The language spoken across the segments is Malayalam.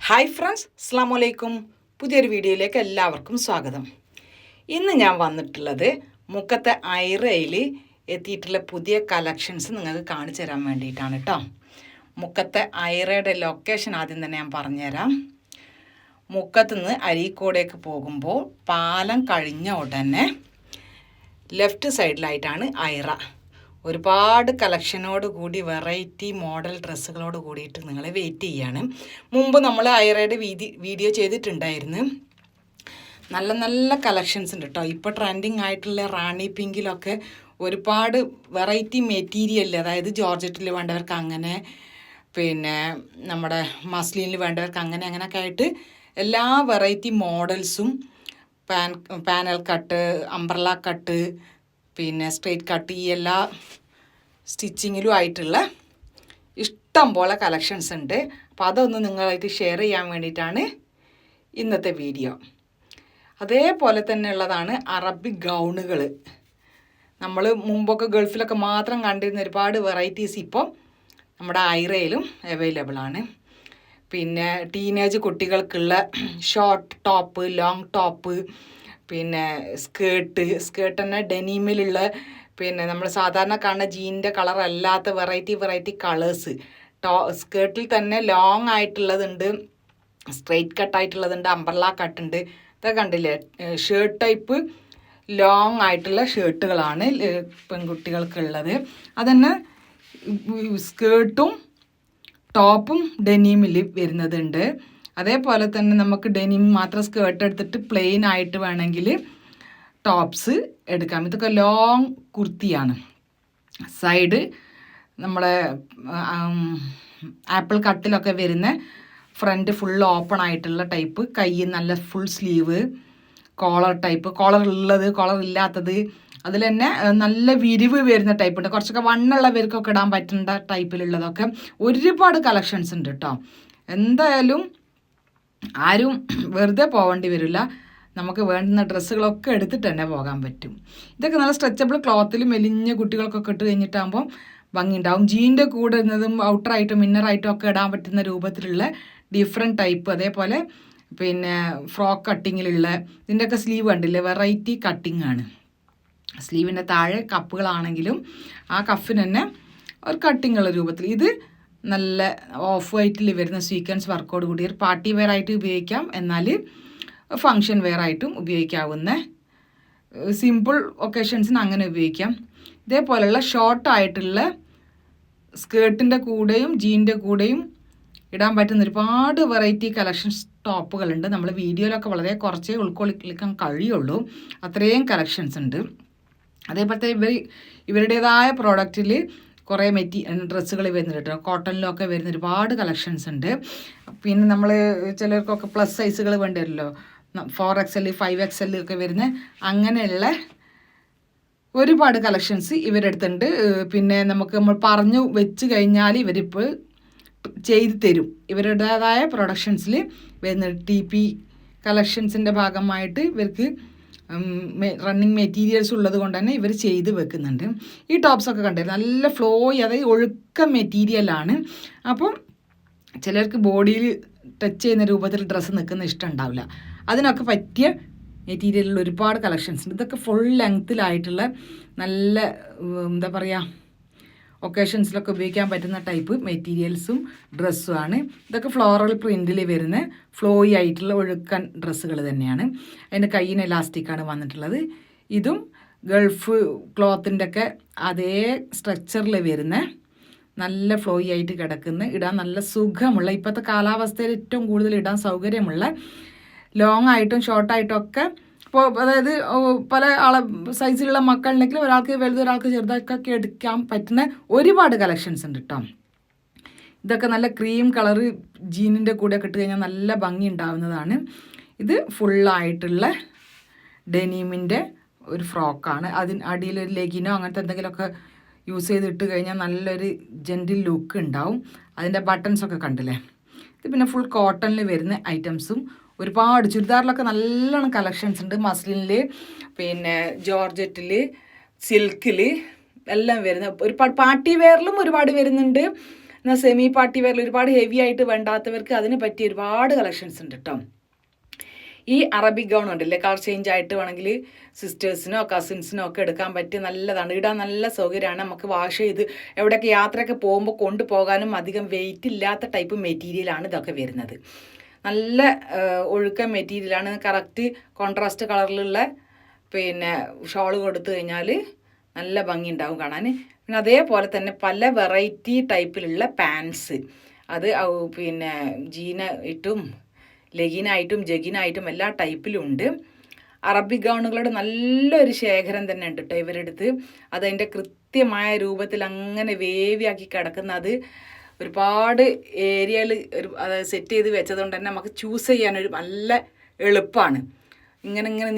ഹായ് ഫ്രണ്ട്സ്, അസ്സാം വലൈക്കും. പുതിയൊരു വീഡിയോയിലേക്ക് എല്ലാവർക്കും സ്വാഗതം. ഇന്ന് ഞാൻ വന്നിട്ടുള്ളത് മുക്കത്തെ ഐറയിൽ എത്തിയിട്ടുള്ള പുതിയ കളക്ഷൻസ് നിങ്ങൾക്ക് കാണിച്ചു തരാൻ വേണ്ടിയിട്ടാണ് കേട്ടോ. മുക്കത്തെ ഐറയുടെ ലൊക്കേഷൻ ആദ്യം തന്നെ ഞാൻ പറഞ്ഞുതരാം. മുക്കത്തുനിന്ന് അരീക്കോടേക്ക് പോകുമ്പോൾ പാലം കഴിഞ്ഞ ഉടനെ ലെഫ്റ്റ് സൈഡിലായിട്ടാണ് ഐറ. ഒരുപാട് കളക്ഷനോട് കൂടി വെറൈറ്റി മോഡൽ ഡ്രസ്സുകളോട് കൂടിയിട്ട് നിങ്ങളെ വെയിറ്റ് ചെയ്യാണ്. മുമ്പ് നമ്മൾ ഐറയുടെ വീഡിയോ ചെയ്തിട്ടുണ്ടായിരുന്നു. നല്ല നല്ല കളക്ഷൻസ് ഉണ്ട് കേട്ടോ. ഇപ്പോൾ ട്രെൻഡിങ് ആയിട്ടുള്ള റാണി പിങ്കിലൊക്കെ ഒരുപാട് വെറൈറ്റി മെറ്റീരിയൽ, അതായത് ജോർജറ്റിൽ വേണ്ടവർക്ക് അങ്ങനെ, പിന്നെ നമ്മുടെ മസ്ലിനിൽ വേണ്ടവർക്ക് അങ്ങനെ അങ്ങനെയൊക്കെ ആയിട്ട് എല്ലാ വെറൈറ്റി മോഡൽസും പാനൽ കട്ട്, അംബ്രല കട്ട്, പിന്നെ സ്ട്രെയിറ്റ് കട്ട്, ഈ എല്ലാ സ്റ്റിച്ചിങ്ങിലും ആയിട്ടുള്ള ഇഷ്ടം പോലെ കളക്ഷൻസ് ഉണ്ട്. അപ്പോൾ അതൊന്ന് നിങ്ങളായിട്ട് ഷെയർ ചെയ്യാൻ വേണ്ടിയിട്ടാണ് ഇന്നത്തെ വീഡിയോ. അതേപോലെ തന്നെ ഉള്ളതാണ് അറബിക് ഗൗണുകൾ. നമ്മൾ മുമ്പൊക്കെ ഗൾഫിലൊക്കെ മാത്രം കണ്ടിരുന്ന ഒരുപാട് വെറൈറ്റീസ് ഇപ്പോൾ നമ്മുടെ ഐറയിലും അവൈലബിൾ ആണ്. പിന്നെ ടീനേജ് കുട്ടികൾക്കുള്ള ഷോർട്ട് ടോപ്പ്, ലോങ് ടോപ്പ്, പിന്നെ സ്കേർട്ട് തന്നെ ഡെനിമിലുള്ള, പിന്നെ നമ്മൾ സാധാരണ കാണുന്ന ജീനിൻ്റെ കളർ അല്ലാത്ത വെറൈറ്റി കളേഴ്സ്. സ്കേർട്ടിൽ തന്നെ ലോങ് ആയിട്ടുള്ളതുണ്ട്, സ്ട്രെയിറ്റ് കട്ടായിട്ടുള്ളതുണ്ട്, അംബ്രല കട്ടുണ്ട്. ഇതൊക്കെ കണ്ടില്ലേ, ഷർട്ട് ടൈപ്പ് ലോങ് ആയിട്ടുള്ള ഷർട്ടുകളാണ് പെൺകുട്ടികൾക്കുള്ളത്. അതന്നെ സ്കേർട്ടും ടോപ്പും ഡെനിമിൽ വരുന്നതുണ്ട്. അതേപോലെ തന്നെ നമുക്ക് ഡെനിം മാത്രം സ്കേർട്ട് എടുത്തിട്ട് പ്ലെയിൻ ആയിട്ട് വേണമെങ്കിൽ ടോപ്സ് എടുക്കാം. ഇതൊക്കെ ലോങ് കുർത്തിയാണ്. സൈഡ് നമ്മളെ ആപ്പിൾ കട്ടിലൊക്കെ വരുന്ന ഫ്രണ്ട് ഫുൾ ഓപ്പൺ ആയിട്ടുള്ള ടൈപ്പ്, കൈ നല്ല full sleeve, collar type, collar ഉള്ളത്, കോളർ ഇല്ലാത്തത്, അതിൽ തന്നെ നല്ല വിരിവ് വരുന്ന ടൈപ്പ് ഉണ്ട്. കുറച്ചൊക്കെ വണ്ണുള്ളവർക്കൊക്കെ ഇടാൻ പറ്റുന്ന ടൈപ്പിലുള്ളതൊക്കെ ഒരുപാട് കളക്ഷൻസ് ഉണ്ട് കേട്ടോ. എന്തായാലും ആരും വെറുതെ പോകേണ്ടി വരില്ല. നമുക്ക് വേണ്ടുന്ന ഡ്രസ്സുകളൊക്കെ എടുത്തിട്ട് തന്നെ പോകാൻ പറ്റും. ഇതൊക്കെ നല്ല സ്ട്രെച്ചബിൾ ക്ലോത്തിൽ മെലിഞ്ഞ കുട്ടികൾക്കൊക്കെ ഇട്ട് കഴിഞ്ഞിട്ടാകുമ്പോൾ ഭംഗിയുണ്ടാവും. ജീൻ്റെ കൂടെ ഇടുന്നതും ഔട്ടറായിട്ടും ഇന്നറായിട്ടും ഒക്കെ ഇടാൻ പറ്റുന്ന രൂപത്തിലുള്ള ഡിഫറെൻറ്റ് ടൈപ്പ്. അതേപോലെ പിന്നെ ഫ്രോക്ക് കട്ടിങ്ങിലുള്ള, ഇതിൻ്റെയൊക്കെ സ്ലീവ് കണ്ടില്ലേ, വെറൈറ്റി കട്ടിങ് ആണ്. സ്ലീവിൻ്റെ താഴെ കപ്പുകളാണെങ്കിലും ആ കഫിന് തന്നെ ഒരു കട്ടിങ്ങുള്ള രൂപത്തിൽ. ഇത് നല്ല ഓഫ് വൈറ്റിൽ വരുന്ന സ്വീക്വൻസ് വർക്കോട് കൂടി ഒരു പാർട്ടി വെയർ ആയിട്ട് ഉപയോഗിക്കാം, എന്നാൽ ഫങ്ഷൻ വെയർ ആയിട്ടും ഉപയോഗിക്കാവുന്ന, സിമ്പിൾ ഒക്കേഷൻസിന് അങ്ങനെ ഉപയോഗിക്കാം. ഇതേപോലെയുള്ള ഷോർട്ടായിട്ടുള്ള സ്കേർട്ടിൻ്റെ കൂടെയും ജീൻ്റെ കൂടെയും ഇടാൻ പറ്റുന്ന ഒരുപാട് വെറൈറ്റി കളക്ഷൻസ് ടോപ്പുകളുണ്ട്. നമ്മൾ വീഡിയോയിലൊക്കെ വളരെ കുറച്ചേ ഉൾക്കൊള്ളിക്കാൻ കഴിയുള്ളൂ, അത്രയും കളക്ഷൻസ് ഉണ്ട്. അതേപോലത്തെ ഇവരുടേതായ പ്രോഡക്റ്റിൽ കുറേ ഡ്രസ്സുകൾ വരുന്നുണ്ട് കേട്ടോ. കോട്ടണിലൊക്കെ വരുന്ന ഒരുപാട് കളക്ഷൻസ് ഉണ്ട്. പിന്നെ നമ്മൾ ചിലർക്കൊക്കെ പ്ലസ് സൈസുകൾ വേണ്ടി വരുമല്ലോ, 4XL 5XL ഒക്കെ വരുന്ന അങ്ങനെയുള്ള ഒരുപാട് കളക്ഷൻസ് ഇവരെടുത്തുണ്ട്. പിന്നെ നമ്മൾ പറഞ്ഞു വെച്ച് കഴിഞ്ഞാൽ ഇവരിപ്പോൾ ചെയ്ത് തരും. ഇവരുടേതായ പ്രൊഡക്ഷൻസിൽ വരുന്ന TP കളക്ഷൻസിൻ്റെ ഭാഗമായിട്ട് ഇവർക്ക് റണ്ണിങ് മെറ്റീരിയൽസ് ഉള്ളത് കൊണ്ട് തന്നെ ഇവർ ചെയ്ത് വെക്കുന്നുണ്ട്. ഈ ടോപ്സൊക്കെ കണ്ടിരുന്നു, നല്ല ഫ്ലോയി, അതായത് ഒഴുക്ക മെറ്റീരിയലാണ്. അപ്പം ചിലർക്ക് ബോഡിയിൽ ടച്ച് ചെയ്യുന്ന രൂപത്തിൽ ഡ്രസ്സ് നിൽക്കുന്ന ഇഷ്ടം ഉണ്ടാവില്ല. അതിനൊക്കെ പറ്റിയ മെറ്റീരിയലിൽ ഒരുപാട് കളക്ഷൻസ് ഉണ്ട്. ഇതൊക്കെ ഫുൾ ലെങ്ത്തിലായിട്ടുള്ള നല്ല എന്താ പറയുക, ഒക്കേഷൻസിലൊക്കെ ഉപയോഗിക്കാൻ പറ്റുന്ന ടൈപ്പ് മെറ്റീരിയൽസും ഡ്രസ്സുമാണ്. ഇതൊക്കെ ഫ്ലോറൽ പ്രിൻറ്റിൽ വരുന്ന ഫ്ലോയി ആയിട്ടുള്ള ഒഴുക്കൻ ഡ്രസ്സുകൾ തന്നെയാണ്. അതിൻ്റെ കയ്യിന് എലാസ്റ്റിക്കാണ് വന്നിട്ടുള്ളത്. ഇതും ഗൾഫ് ക്ലോത്തിൻ്റെ ഒക്കെ അതേ സ്ട്രക്ചറിൽ വരുന്ന നല്ല ഫ്ലോയി ആയിട്ട് കിടക്കുന്ന, ഇടാൻ നല്ല സുഖമുള്ള, ഇപ്പോഴത്തെ കാലാവസ്ഥയിൽ ഏറ്റവും കൂടുതൽ ഇടാൻ സൗകര്യമുള്ള, ലോങ് ആയിട്ടും ഷോർട്ടായിട്ടും ഒക്കെ, ഇപ്പോൾ അതായത് പല സൈസിലുള്ള മക്കളുണ്ടെങ്കിൽ ഒരാൾക്ക് വലുത് ഒരാൾക്ക് ചെറുതൊക്കെ എടുക്കാൻ പറ്റുന്ന ഒരുപാട് കളക്ഷൻസ് ഉണ്ട് കേട്ടോ. ഇതൊക്കെ നല്ല ക്രീം കളറ് ജീനിൻ്റെ കൂടെ ഇട്ട് കഴിഞ്ഞാൽ നല്ല ഭംഗി ഉണ്ടാവുന്നതാണ്. ഇത് ഫുള്ളായിട്ടുള്ള ഡെനീമിൻ്റെ ഒരു ഫ്രോക്കാണ്. അതിന് അടിയിലൊരു ലെഗിനോ അങ്ങനത്തെ എന്തെങ്കിലുമൊക്കെ യൂസ് ചെയ്തിട്ട് കഴിഞ്ഞാൽ നല്ലൊരു ജെൻറ്റിൽ ലുക്ക് ഉണ്ടാവും. അതിൻ്റെ ബട്ടൺസൊക്കെ കണ്ടില്ലേ. ഇത് പിന്നെ ഫുൾ കോട്ടണിൽ വരുന്ന ഐറ്റംസും ഒരുപാട്, ചുരിദാറിലൊക്കെ നല്ലോണം കളക്ഷൻസ് ഉണ്ട്. മസ്ലിനിൽ, പിന്നെ ജോർജറ്റിൽ, സിൽക്കിൽ എല്ലാം വരുന്ന ഒരുപാട്, പാർട്ടി വെയറിലും ഒരുപാട് വരുന്നുണ്ട്. എന്നാൽ സെമി പാർട്ടി വെയറിൽ ഒരുപാട് ഹെവി ആയിട്ട് വേണ്ടാത്തവർക്ക് അതിന് പറ്റിയ ഒരുപാട് കളക്ഷൻസ് ഉണ്ട് കേട്ടോ. ഈ അറബിക് ഗൗൺ ഉണ്ടല്ലേ, കളർ ചേഞ്ച് ആയിട്ട് വേണമെങ്കിൽ സിസ്റ്റേഴ്സിനോ കസിൻസിനോ ഒക്കെ എടുക്കാൻ പറ്റിയ നല്ലതാണ്. ഇടാൻ നല്ല സൗകര്യമാണ്. നമുക്ക് വാഷ് ചെയ്ത് എവിടെയൊക്കെ യാത്രയൊക്കെ പോകുമ്പോൾ കൊണ്ടുപോകാനും അധികം വെയിറ്റ് ഇല്ലാത്ത ടൈപ്പ് മെറ്റീരിയലാണ് ഇതൊക്കെ വരുന്നത്. നല്ല ഒഴുക്ക മെറ്റീരിയലാണ്. കറക്റ്റ് കോൺട്രാസ്റ്റ് കളറിലുള്ള പിന്നെ ഷോള് കൊടുത്തു കഴിഞ്ഞാൽ നല്ല ഭംഗി ഉണ്ടാവും കാണാൻ. പിന്നെ അതേപോലെ തന്നെ പല വെറൈറ്റി ടൈപ്പിലുള്ള പാൻസ്, അത് പിന്നെ ജീന ഇട്ടും ലെഗിനായിട്ടും ജഗിനായിട്ടും എല്ലാ ടൈപ്പിലും ഉണ്ട്. അറബിക് ഗൗണുകളുടെ നല്ലൊരു ശേഖരം തന്നെ ഉണ്ട് കേട്ടോ ഇവരെടുത്ത്. അതതിൻ്റെ കൃത്യമായ രൂപത്തിൽ അങ്ങനെ വേവിയാക്കി കിടക്കുന്നത് ഒരുപാട് ഏരിയയിൽ സെറ്റ് ചെയ്ത് വെച്ചതുകൊണ്ട് തന്നെ നമുക്ക് ചൂസ് ചെയ്യാനൊരു നല്ല എളുപ്പമാണ്. ഇങ്ങനെ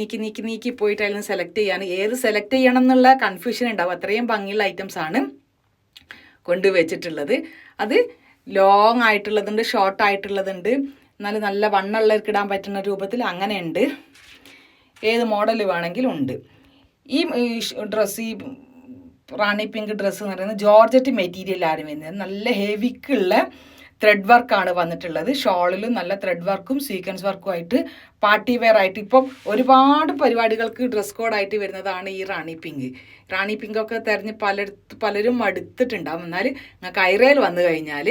നീക്കി പോയിട്ട് അതിൽ നിന്ന് സെലക്ട് ചെയ്യാൻ, ഏത് സെലക്ട് ചെയ്യണം എന്നുള്ള കൺഫ്യൂഷൻ ഉണ്ടാവും. അത്രയും ഭംഗിയുള്ള ഐറ്റംസാണ് കൊണ്ടുവച്ചിട്ടുള്ളത്. അത് ലോങ് ആയിട്ടുള്ളതുണ്ട്, ഷോർട്ട് ആയിട്ടുള്ളതുണ്ട്, എന്നാലും നല്ല വണ്ണുള്ളവർക്ക് ഇടാൻ പറ്റുന്ന രൂപത്തിൽ അങ്ങനെയുണ്ട്. ഏത് മോഡൽ വേണമെങ്കിലും ഉണ്ട്. ഈ ഡ്രസ്സ്, ഈ റാണി പിങ്ക് ഡ്രസ്സ് എന്ന് പറയുന്നത് ജോർജറ്റ് മെറ്റീരിയലാണ് വരുന്നത്. നല്ല ഹെവിക്കുള്ള ത്രെഡ് വർക്കാണ് വന്നിട്ടുള്ളത്. ഷോളിലും നല്ല ത്രെഡ് വർക്കും സീക്വൻസ് വർക്കും ആയിട്ട് പാർട്ടി വെയർ ആയിട്ട് ഇപ്പം ഒരുപാട് പരിപാടികൾക്ക് ഡ്രസ് കോഡായിട്ട് വരുന്നതാണ് ഈ റാണി പിങ്ക്. റാണി പിങ്കൊക്കെ തിരഞ്ഞ് പലരും മടുത്തിട്ടുണ്ടാവും. എന്നാൽ നിങ്ങൾക്ക് ഐറയിൽ വന്നു കഴിഞ്ഞാൽ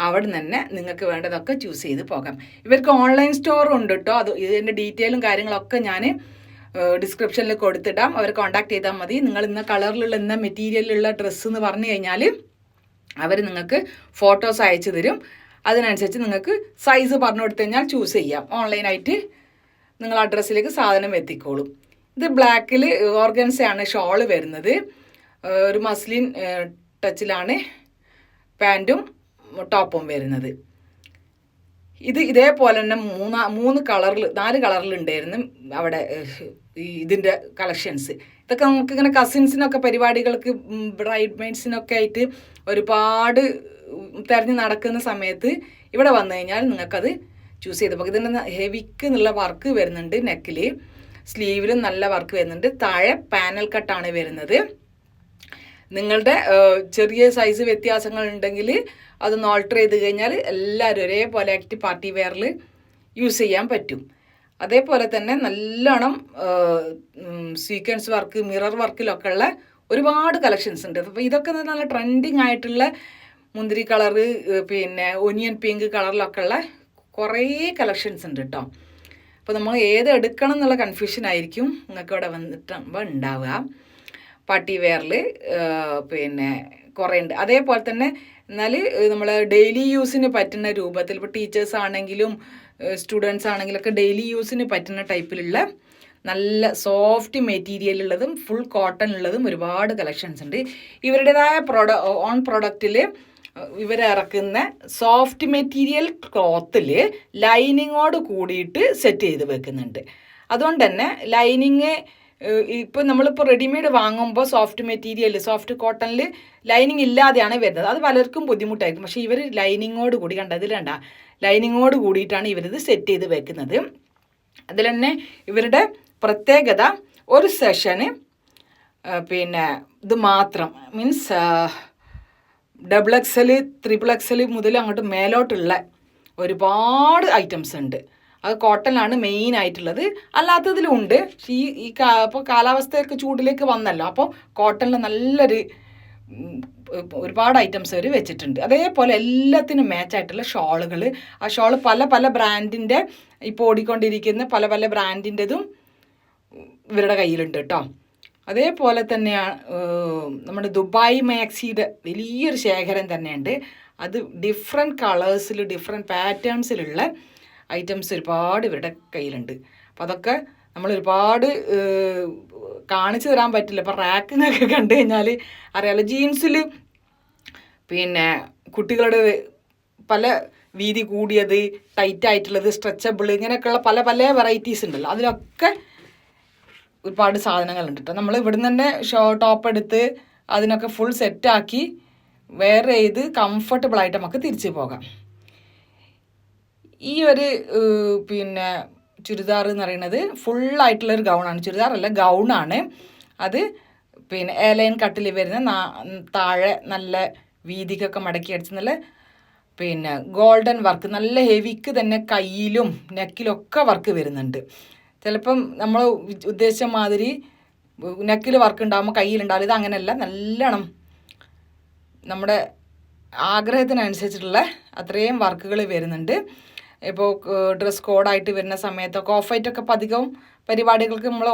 അവിടെ നിന്ന് തന്നെ നിങ്ങൾക്ക് വേണ്ടതൊക്കെ ചൂസ് ചെയ്ത് പോകാം. ഇവർക്ക് ഓൺലൈൻ സ്റ്റോറും ഉണ്ട് കേട്ടോ. അത് ഇതിൻ്റെ ഡീറ്റെയിലും കാര്യങ്ങളൊക്കെ ഞാൻ ഡിസ്ക്രിപ്ഷനിൽ കൊടുത്തിടാം. അവർ കോൺടാക്ട് ചെയ്താൽ മതി. നിങ്ങൾ ഇന്ന കളറിലുള്ള ഇന്ന മെറ്റീരിയലിലുള്ള ഡ്രസ്സ് എന്ന് പറഞ്ഞു കഴിഞ്ഞാൽ അവർ നിങ്ങൾക്ക് ഫോട്ടോസ് അയച്ചു തരും. അതിനനുസരിച്ച് നിങ്ങൾക്ക് സൈസ് പറഞ്ഞു കൊടുത്തു കഴിഞ്ഞാൽ ചൂസ് ചെയ്യാം. ഓൺലൈനായിട്ട് നിങ്ങൾ അഡ്രസ്സിലേക്ക് സാധനം എത്തിക്കോളും. ഇത് ബ്ലാക്കിൽ ഓർഗൻസയാണ് ഷോള് വരുന്നത്. ഒരു മസ്ലിൻ ടച്ചിലാണ് പാൻറ്റും ടോപ്പും വരുന്നത്. ഇത് ഇതേപോലെ തന്നെ 4 കളറിലുണ്ടായിരുന്നു അവിടെ ഇതിൻ്റെ കളക്ഷൻസ്. ഇതൊക്കെ നമുക്കിങ്ങനെ കസിൻസിനൊക്കെ പരിപാടികൾക്ക് ബ്രൈഡ് മെയ്ഡ്സിനൊക്കെ ആയിട്ട് ഒരുപാട് തിരഞ്ഞ് നടക്കുന്ന സമയത്ത് ഇവിടെ വന്നു കഴിഞ്ഞാൽ നിങ്ങൾക്കത് ചൂസ് ചെയ്ത് പോകും. ഇതിൻ്റെ ഹെവിക്ക് എന്നുള്ള വർക്ക് വരുന്നുണ്ട്. നെക്കിൽ സ്ലീവിലും നല്ല വർക്ക് വരുന്നുണ്ട്. താഴെ പാനൽ കട്ടാണ് വരുന്നത്. നിങ്ങളുടെ ചെറിയ സൈസ് വ്യത്യാസങ്ങൾ ഉണ്ടെങ്കിൽ അതൊന്ന് ഓൾട്ടർ ചെയ്ത് കഴിഞ്ഞാൽ എല്ലാവരും ഒരേപോലെ ആക്ടി പാർട്ടി വെയറിൽ യൂസ് ചെയ്യാൻ പറ്റും. അതേപോലെ തന്നെ നല്ലോണം സീക്വൻസ് വർക്ക്, മിറർ വർക്കിലൊക്കെ ഉള്ള ഒരുപാട് കളക്ഷൻസ് ഉണ്ട്. അപ്പോൾ ഇതൊക്കെ നല്ല ട്രെൻഡിങ് ആയിട്ടുള്ള മുന്തിരി കളറ്, പിന്നെ ഒനിയൻ പിങ്ക് കളറിലൊക്കെ ഉള്ള കുറേ കളക്ഷൻസ് ഉണ്ട് കേട്ടോ. അപ്പോൾ നമ്മൾ ഏത് എടുക്കണം എന്നുള്ള കൺഫ്യൂഷൻ ആയിരിക്കും നിങ്ങൾക്ക് ഇവിടെ വന്നിട്ടാകുമ്പോൾ ഉണ്ടാവുക. പാർട്ടി വെയറിൽ പിന്നെ കുറേ ഉണ്ട്. അതേപോലെ തന്നെ എന്നാൽ നമ്മൾ ഡെയിലി യൂസിന് പറ്റുന്ന രൂപത്തിൽ, ഇപ്പോൾ ടീച്ചേഴ്സ് ആണെങ്കിലും സ്റ്റുഡൻസ് ആണെങ്കിലൊക്കെ ഡെയിലി യൂസിന് പറ്റുന്ന ടൈപ്പിലുള്ള നല്ല സോഫ്റ്റ് മെറ്റീരിയലുള്ളതും ഫുൾ കോട്ടൺ ഉള്ളതും ഒരുപാട് കളക്ഷൻസ് ഉണ്ട്. ഇവരുടേതായ ഓൺ പ്രൊഡക്റ്റിൽ ഇവരിറക്കുന്ന സോഫ്റ്റ് മെറ്റീരിയൽ ക്ലോത്തിൽ ലൈനിങ്ങോട് കൂടിയിട്ട് സെറ്റ് ചെയ്ത് വെക്കുന്നുണ്ട്. അതുകൊണ്ട് തന്നെ ലൈനിങ് ഇപ്പോൾ നമ്മളിപ്പോൾ റെഡിമെയ്ഡ് വാങ്ങുമ്പോൾ സോഫ്റ്റ് മെറ്റീരിയൽ, സോഫ്റ്റ് കോട്ടണിൽ ലൈനിങ് ഇല്ലാതെയാണ് വരുന്നത്. അത് പലർക്കും ബുദ്ധിമുട്ടായിരിക്കും. പക്ഷേ ഇവർ ലൈനിങ്ങോട് കൂടി ലൈനിങ്ങോട് കൂടിയിട്ടാണ് ഇവരിത് സെറ്റ് ചെയ്ത് വെക്കുന്നത്. അതിൽ തന്നെ ഇവരുടെ പ്രത്യേകത ഒരു സെഷന് പിന്നെ ഇത് മാത്രം മീൻസ് XXL, XXL മുതൽ അങ്ങോട്ട് മേലോട്ടുള്ള ഒരുപാട് ഐറ്റംസ് ഉണ്ട്. അത് കോട്ടണിലാണ് മെയിൻ ആയിട്ടുള്ളത്. അല്ലാത്തതിലും ഉണ്ട്. ഇപ്പോൾ കാലാവസ്ഥയൊക്കെ ചൂടിലേക്ക് വന്നല്ലോ, അപ്പോൾ കോട്ടണിൽ നല്ലൊരു ഒരുപാട് ഐറ്റംസ് അവർ വെച്ചിട്ടുണ്ട്. അതേപോലെ എല്ലാത്തിനും മാച്ചായിട്ടുള്ള ഷോളുകൾ. ആ ഷോള് പല ബ്രാൻഡിൻ്റെ, ഇപ്പോൾ ഓടിക്കൊണ്ടിരിക്കുന്ന പല ബ്രാൻഡിൻ്റെതും ഇവരുടെ കയ്യിലുണ്ട് കേട്ടോ. അതേപോലെ തന്നെയാണ് നമ്മുടെ ദുബായ് മാക്സിയുടെ വലിയൊരു ശേഖരം തന്നെയുണ്ട്. അത് ഡിഫറെൻറ്റ് കളേഴ്സിൽ, ഡിഫറെൻറ്റ് പാറ്റേൺസിലുള്ള ഐറ്റംസ് ഒരുപാട് ഇവരുടെ കയ്യിലുണ്ട്. അപ്പോൾ അതൊക്കെ നമ്മൾ ഒരുപാട് കാണിച്ചു തരാൻ പറ്റില്ല. ഇപ്പോൾ റാക്കിനൊക്കെ കണ്ടു കഴിഞ്ഞാൽ അറിയാമല്ലോ. ജീൻസിൽ പിന്നെ കുട്ടികളുടെ പല വീതി കൂടിയത്, ടൈറ്റ് ആയിട്ടുള്ളത്, സ്ട്രെച്ചബിൾ, ഇങ്ങനെയൊക്കെയുള്ള പല വെറൈറ്റീസ് ഉണ്ടല്ലോ. അതിലൊക്കെ ഒരുപാട് സാധനങ്ങളുണ്ട് കേട്ടോ. നമ്മൾ ഇവിടുന്ന് തന്നെ ടോപ്പ് എടുത്ത് അതിനൊക്കെ ഫുൾ സെറ്റാക്കി വെയർ ചെയ്ത് കംഫർട്ടബിളായിട്ട് നമുക്ക് തിരിച്ചു പോകാം. ഈ ഒരു പിന്നെ ചുരിദാർ എന്ന് പറയുന്നത് ഫുള്ളായിട്ടുള്ളൊരു ഗൗണാണ്. ചുരിദാറല്ല, ഗൗണാണ്. അത് പിന്നെ എയർലൈൻ കട്ടിൽ വരുന്ന താഴെ നല്ല വീതിക്കൊക്കെ മടക്കി അടിച്ച് നല്ല പിന്നെ ഗോൾഡൻ വർക്ക്, നല്ല ഹെവിക്ക് തന്നെ കയ്യിലും നെക്കിലൊക്കെ വർക്ക് വരുന്നുണ്ട്. ചിലപ്പം നമ്മൾ ഉദ്ദേശിച്ച മാതിരി നെക്കിൽ വർക്ക് ഉണ്ടാകുമ്പോൾ കയ്യിലുണ്ടാവില്ല. ഇത് അങ്ങനെയല്ല, നല്ലോണം നമ്മുടെ ആഗ്രഹത്തിനനുസരിച്ചിട്ടുള്ള അത്രയും വർക്കുകൾ വരുന്നുണ്ട്. ഇപ്പോൾ ഡ്രസ് കോഡായിട്ട് വരുന്ന സമയത്തൊക്കെ ഓഫ് വൈറ്റൊക്കെ ഇപ്പോൾ അധികം പരിപാടികൾക്ക് നമ്മൾ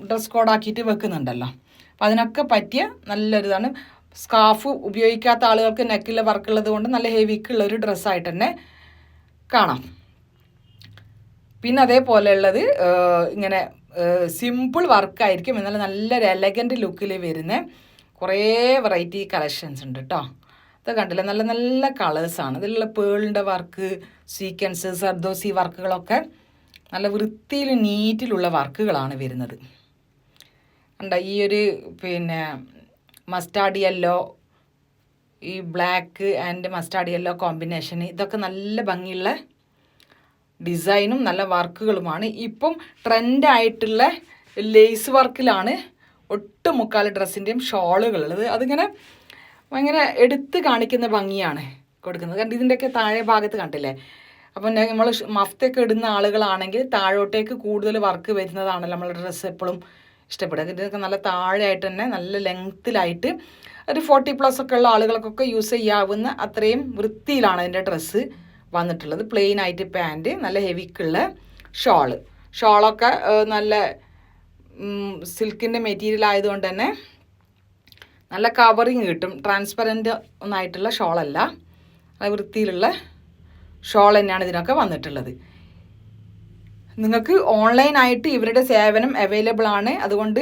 ഡ്രസ് കോഡാക്കിയിട്ട് വെക്കുന്നുണ്ടല്ലോ. അപ്പോൾ അതിനൊക്കെ പറ്റിയ നല്ലൊരിതാണ്. സ്കാർഫ് ഉപയോഗിക്കാത്ത ആളുകൾക്ക് നെക്കിൽ വർക്കുള്ളത് കൊണ്ട് നല്ല ഹെവിക്കുള്ളൊരു ഡ്രസ്സായിട്ട് തന്നെ കാണാം. പിന്നെ അതേപോലെ ഉള്ളത് ഇങ്ങനെ സിമ്പിൾ വർക്കായിരിക്കും, എന്നാൽ നല്ലൊരു എലഗൻറ്റ് ലുക്കിൽ വരുന്ന കുറേ വെറൈറ്റി കളക്ഷൻസ് ഉണ്ട് കേട്ടോ. അത് കണ്ടില്ല, നല്ല നല്ല കളേഴ്സാണ്. ഇതിലുള്ള പേളിൻ്റെ വർക്ക്, സീക്വൻസ്, സർദോസി വർക്കുകളൊക്കെ നല്ല വൃത്തിയിൽ നീറ്റിലുള്ള വർക്കുകളാണ് വരുന്നത്. കണ്ട ഈ ഒരു പിന്നെ മസ്റ്റാർഡ് യെല്ലോ, ഈ black and mustard yellow combination, ഇതൊക്കെ നല്ല ഭംഗിയുള്ള ഡിസൈനും നല്ല വർക്കുകളുമാണ്. ഇപ്പം ട്രെൻഡായിട്ടുള്ള ലേസ് വർക്കിലാണ് ഒട്ടുമുക്കാൽ ഡ്രസ്സിൻ്റെയും ഷോളുകളുള്ളത്. അതിങ്ങനെ ഭയങ്കര എടുത്ത് കാണിക്കുന്ന ഭംഗിയാണ് കൊടുക്കുന്നത്. കണ്ട് ഇതിൻ്റെയൊക്കെ താഴെ ഭാഗത്ത് കണ്ടില്ലേ. അപ്പം നമ്മൾ മഫ്തൊക്കെ ഇടുന്ന ആളുകളാണെങ്കിൽ താഴോട്ടേക്ക് കൂടുതൽ വർക്ക് വരുന്നതാണല്ലോ നമ്മൾ ഡ്രസ്സ് എപ്പോഴും ഇഷ്ടപ്പെടുക. ഇതൊക്കെ നല്ല താഴെയായിട്ട് തന്നെ നല്ല ലെങ്ത്തിലായിട്ട് ഒരു 40+ ഒക്കെ ഉള്ള ആളുകൾക്കൊക്കെ യൂസ് ചെയ്യാവുന്ന അത്രയും വൃത്തിയിലാണ് അതിൻ്റെ ഡ്രസ്സ് വന്നിട്ടുള്ളത്. പ്ലെയിൻ ആയിട്ട് പാൻറ്റ്, നല്ല ഹെവിക്കുള്ള ഷോളൊക്കെ നല്ല സിൽക്കിൻ്റെ മെറ്റീരിയൽ ആയതുകൊണ്ട് തന്നെ നല്ല കവറിങ് കിട്ടും. ട്രാൻസ്പെറൻറ്റ് ഒന്നായിട്ടുള്ള ഷോളല്ല, നല്ല വൃത്തിയിലുള്ള ഷോൾ തന്നെയാണ് ഇതിനൊക്കെ വന്നിട്ടുള്ളത്. നിങ്ങൾക്ക് ഓൺലൈനായിട്ട് ഇവരുടെ സേവനം അവൈലബിൾ ആണ്. അതുകൊണ്ട്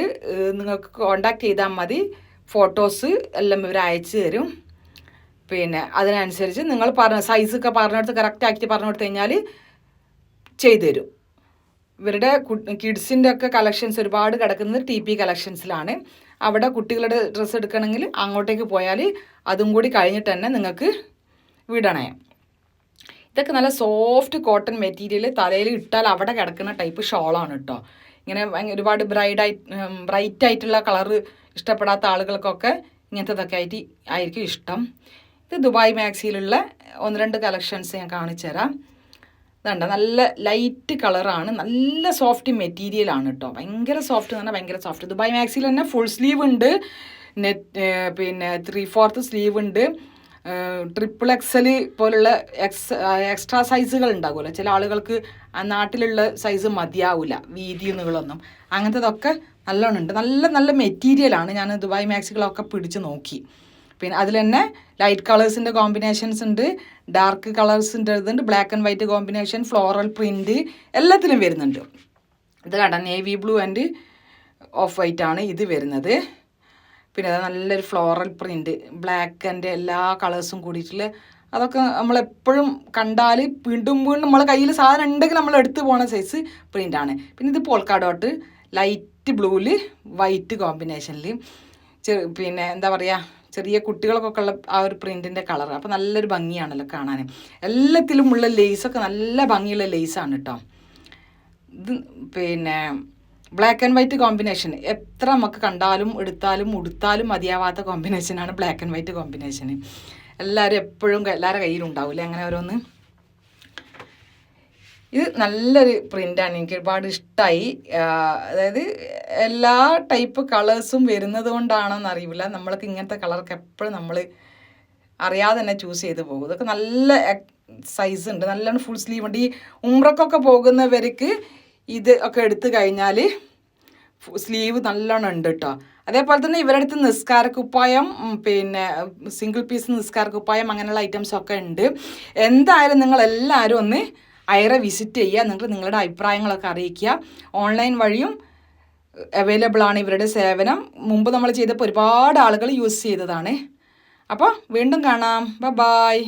നിങ്ങൾക്ക് കോണ്ടാക്ട് ചെയ്താൽ മതി. ഫോട്ടോസ് എല്ലാം ഇവർ അയച്ചു തരും. പിന്നെ അതിനനുസരിച്ച് നിങ്ങൾ പറഞ്ഞ സൈസൊക്കെ പറഞ്ഞെടുത്ത് കറക്റ്റാക്കി പറഞ്ഞു കൊടുത്തു കഴിഞ്ഞാൽ ചെയ്തു തരും. ഇവരുടെ കിഡ്സിൻ്റെ ഒക്കെ കളക്ഷൻസ് ഒരുപാട് കിടക്കുന്നത് TP കളക്ഷൻസിലാണ്. അവിടെ കുട്ടികളുടെ ഡ്രസ്സ് എടുക്കണമെങ്കിൽ അങ്ങോട്ടേക്ക് പോയാൽ അതും കൂടി കഴിഞ്ഞിട്ട് തന്നെ നിങ്ങൾക്ക് വിടണേ. ഇതൊക്കെ നല്ല സോഫ്റ്റ് കോട്ടൺ മെറ്റീരിയൽ, തലയിൽ ഇട്ടാൽ അവിടെ കിടക്കുന്ന ടൈപ്പ് ഷോളാണ് കേട്ടോ. ഇങ്ങനെ ഒരുപാട് ബ്രൈറ്റ് ആയിട്ടുള്ള കളറ് ഇഷ്ടപ്പെടാത്ത ആളുകൾക്കൊക്കെ ഇങ്ങനത്തതൊക്കെ ആയിരിക്കും ഇഷ്ടം. ഇത് ദുബായ് മാക്സിയിലുള്ള 1-2 കളക്ഷൻസ് ഞാൻ കാണിച്ചു തരാം. ഇതുണ്ട്, നല്ല ലൈറ്റ് കളറാണ്, നല്ല സോഫ്റ്റ് മെറ്റീരിയലാണ് കേട്ടോ. ഭയങ്കര സോഫ്റ്റ് എന്ന് പറഞ്ഞാൽ ഭയങ്കര സോഫ്റ്റ്. ദുബായ് മാക്സിയിൽ തന്നെ ഫുൾ സ്ലീവ് ഉണ്ട്, പിന്നെ 3/4 സ്ലീവ് ഉണ്ട്, XXL പോലുള്ള എക്സ്ട്രാ സൈസുകൾ ഉണ്ടാകുമല്ലോ. ചില ആളുകൾക്ക് നാട്ടിലുള്ള സൈസ് മതിയാവില്ല, വീതി നീളമൊന്നും. അങ്ങനത്തതൊക്കെ നല്ലോണം ഉണ്ട്. നല്ല നല്ല മെറ്റീരിയലാണ്. ഞാൻ ദുബായ് മാക്സികളൊക്കെ പിടിച്ച് നോക്കി. പിന്നെ അതിൽ തന്നെ ലൈറ്റ് കളേഴ്സിൻ്റെ കോമ്പിനേഷൻസ് ഉണ്ട്, ഡാർക്ക് കളേഴ്സിൻ്റെ ഇതുണ്ട്, black and white combination, floral print എല്ലാത്തിലും വരുന്നുണ്ട്. ഇത് കണ്ട navy blue and of white ആണ് ഇത് വരുന്നത്. പിന്നെ അത് നല്ലൊരു ഫ്ലോറൽ പ്രിൻറ്റ്, ബ്ലാക്ക് ആൻഡ് എല്ലാ കളേഴ്സും കൂടിയിട്ടുള്ള, അതൊക്കെ നമ്മളെപ്പോഴും കണ്ടാൽ വീണ്ടും വീണ്ടും നമ്മളെ കയ്യിൽ സാധനം ഉണ്ടെങ്കിൽ നമ്മൾ എടുത്തു പോകുന്ന സൈസ് പ്രിൻ്റാണ്. പിന്നെ ഇത് പോൾക്കാ ഡോട്ട് ലൈറ്റ് ബ്ലൂവിൽ വൈറ്റ് കോമ്പിനേഷനിൽ പിന്നെ എന്താ പറയുക, ചെറിയ കുട്ടികൾക്കൊക്കെ ഉള്ള ആ ഒരു പ്രിൻറ്റിൻ്റെ കളർ. അപ്പോൾ നല്ലൊരു ഭംഗിയാണല്ലോ കാണാൻ. എല്ലാത്തിലുമുള്ള ലേസൊക്കെ നല്ല ഭംഗിയുള്ള ലേസാണ് കേട്ടോ. ഇത് പിന്നെ ബ്ലാക്ക് ആൻഡ് വൈറ്റ് കോമ്പിനേഷൻ എത്ര നമുക്ക് കണ്ടാലും എടുത്താലും ഉടുത്താലും മതിയാവാത്ത കോമ്പിനേഷനാണ് ബ്ലാക്ക് ആൻഡ് വൈറ്റ് കോമ്പിനേഷൻ. എല്ലാവരും എപ്പോഴും എല്ലാവരുടെ കയ്യിലുണ്ടാവില്ലേ അങ്ങനെ ഓരോന്ന്. ഇത് നല്ലൊരു പ്രിൻ്റാണ്, എനിക്ക് ഒരുപാട് ഇഷ്ടമായി. അതായത് എല്ലാ ടൈപ്പ് കളേഴ്സും വരുന്നത് കൊണ്ടാണോന്ന് അറിയില്ല, നമ്മൾക്ക് ഇങ്ങനത്തെ കളറൊക്കെ എപ്പോഴും നമ്മൾ അറിയാതെ തന്നെ ചൂസ് ചെയ്ത് പോകും. ഇതൊക്കെ നല്ല സൈസ് ഉണ്ട്, നല്ലോണം ഫുൾ സ്ലീവ് ഉണ്ട്. ഈ ഉംറക്കൊക്കെ പോകുന്നവർക്ക് ഇത് ഒക്കെ എടുത്തു കഴിഞ്ഞാൽ സ്ലീവ് നല്ലോണം ഉണ്ട് കേട്ടോ. അതേപോലെ തന്നെ ഇവരുടെ അടുത്ത് നിസ്കാരക്കുപ്പായം, പിന്നെ സിംഗിൾ പീസ് നിസ്കാരക്കുപ്പായം, അങ്ങനെയുള്ള ഐറ്റംസൊക്കെ ഉണ്ട്. എന്തായാലും നിങ്ങളെല്ലാവരും ഒന്ന് അയറ വിസിറ്റ് ചെയ്യുക, എന്നിട്ട് നിങ്ങളുടെ അഭിപ്രായങ്ങളൊക്കെ അറിയിക്കുക. ഓൺലൈൻ വഴിയും അവൈലബിൾ ആണ് ഇവരുടെ സേവനം. മുമ്പ് നമ്മൾ ചെയ്തപ്പോൾ ഒരുപാട് ആളുകൾ യൂസ് ചെയ്തതാണ്. അപ്പോൾ വീണ്ടും കാണാം. ബൈ.